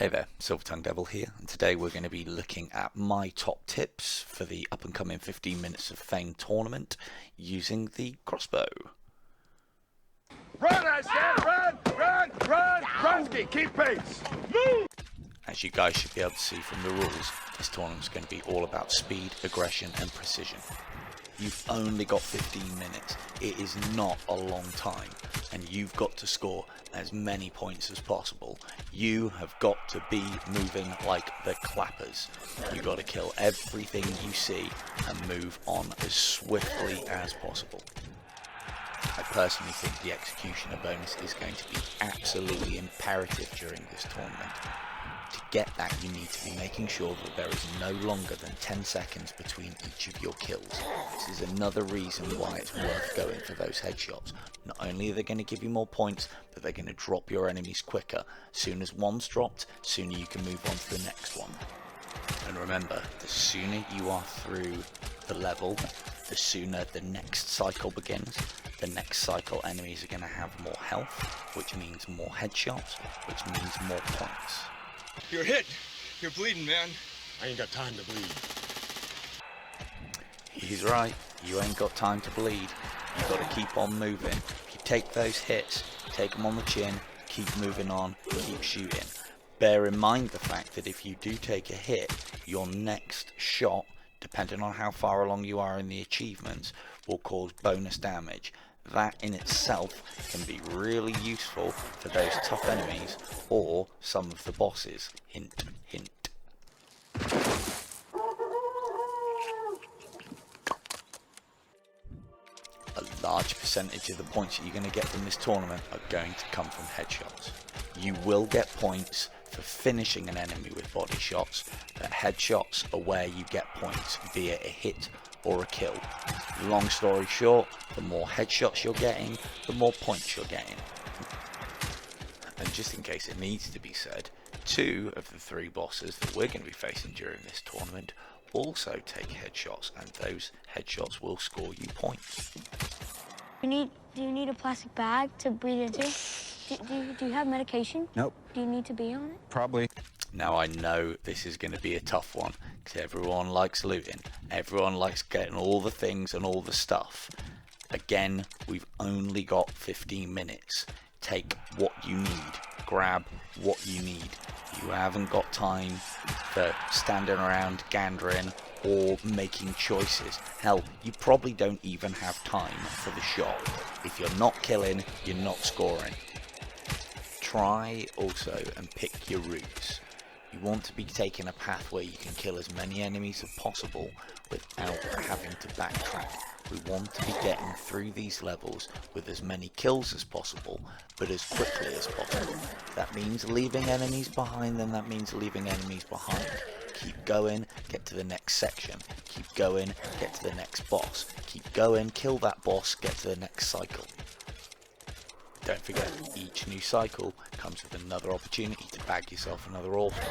Hey there, Silver Tongue Devil here, and today we're going to be looking at my top tips for the up and coming 15 Minutes of Fame tournament using the Crossbow. Run, I said! Run! Runsky, keep pace! Move! As you guys should be able to see from the rules, this tournament is going to be all about speed, aggression and precision. You've only got 15 minutes, it is not a long time, and you've got to score as many points as possible. You have got to be moving like the clappers. You've got to kill everything you see and move on as swiftly as possible. I personally think the executioner bonus is going to be absolutely imperative during this tournament. To get that, you need to be making sure that there is no longer than 10 seconds between each of your kills. This is another reason why it's worth going for those headshots. Not only are they going to give you more points, but they're going to drop your enemies quicker. As soon as one's dropped, sooner you can move on to the next one. And remember, the sooner you are through the level, the sooner the next cycle begins. The next cycle enemies are going to have more health, which means more headshots, which means more points. You're hit. You're bleeding, man. I ain't got time to bleed. He's right. You ain't got time to bleed. You've got to keep on moving. If you take those hits, take them on the chin, keep moving on, keep shooting. Bear in mind the fact that if you do take a hit, your next shot, depending on how far along you are in the achievements, will cause bonus damage. That in itself can be really useful for those tough enemies or some of the bosses. Hint, hint. A large percentage of the points that you're going to get from this tournament are going to come from headshots. You will get points for finishing an enemy with body shots, but headshots are where you get points via a hit or a kill. Long story short, the more headshots you're getting, the more points you're getting. And just in case it needs to be said, 2 of the 3 bosses that we're going to be facing during this tournament also take headshots, and those headshots will score you points. Do you need a plastic bag to breathe into? Do you have medication? Nope. Do you need to be on it? Probably. Now I know this is going to be a tough one, because everyone likes looting. Everyone likes getting all the things and all the stuff. Again, we've only got 15 minutes. Take what you need. Grab what you need. You haven't got time for standing around gandering or making choices. Hell, you probably don't even have time for the shot. If you're not killing, you're not scoring. Try also and pick your routes. You want to be taking a path where you can kill as many enemies as possible without having to backtrack. We want to be getting through these levels with as many kills as possible, but as quickly as possible. That means leaving enemies behind, and that means leaving enemies behind. Keep going, get to the next section. Keep going, get to the next boss. Keep going, kill that boss, get to the next cycle. Don't forget, each new cycle comes with another opportunity to bag yourself another orphan.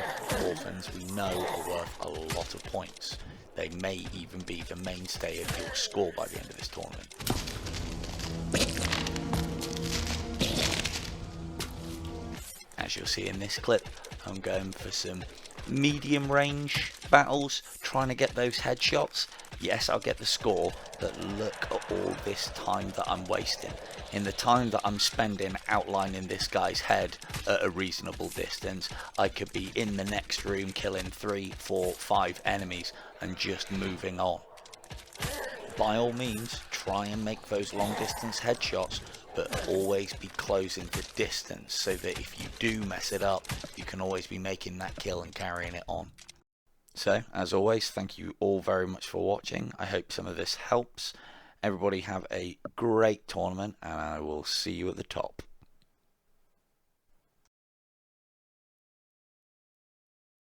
Orphans, we know, are worth a lot of points. They may even be the mainstay of your score by the end of this tournament. As you'll see in this clip, I'm going for some medium range battles, trying to get those headshots. Yes, I'll get the score, but look at all this time that I'm wasting. In the time that I'm spending outlining this guy's head at a reasonable distance, I could be in the next room killing 3, 4, 5 enemies and just moving on. By all means, try and make those long distance headshots, but always be closing the distance so that if you do mess it up, you can always be making that kill and carrying it on. So, as always, thank you all very much for watching. I hope some of this helps. Everybody have a great tournament, and I will see you at the top.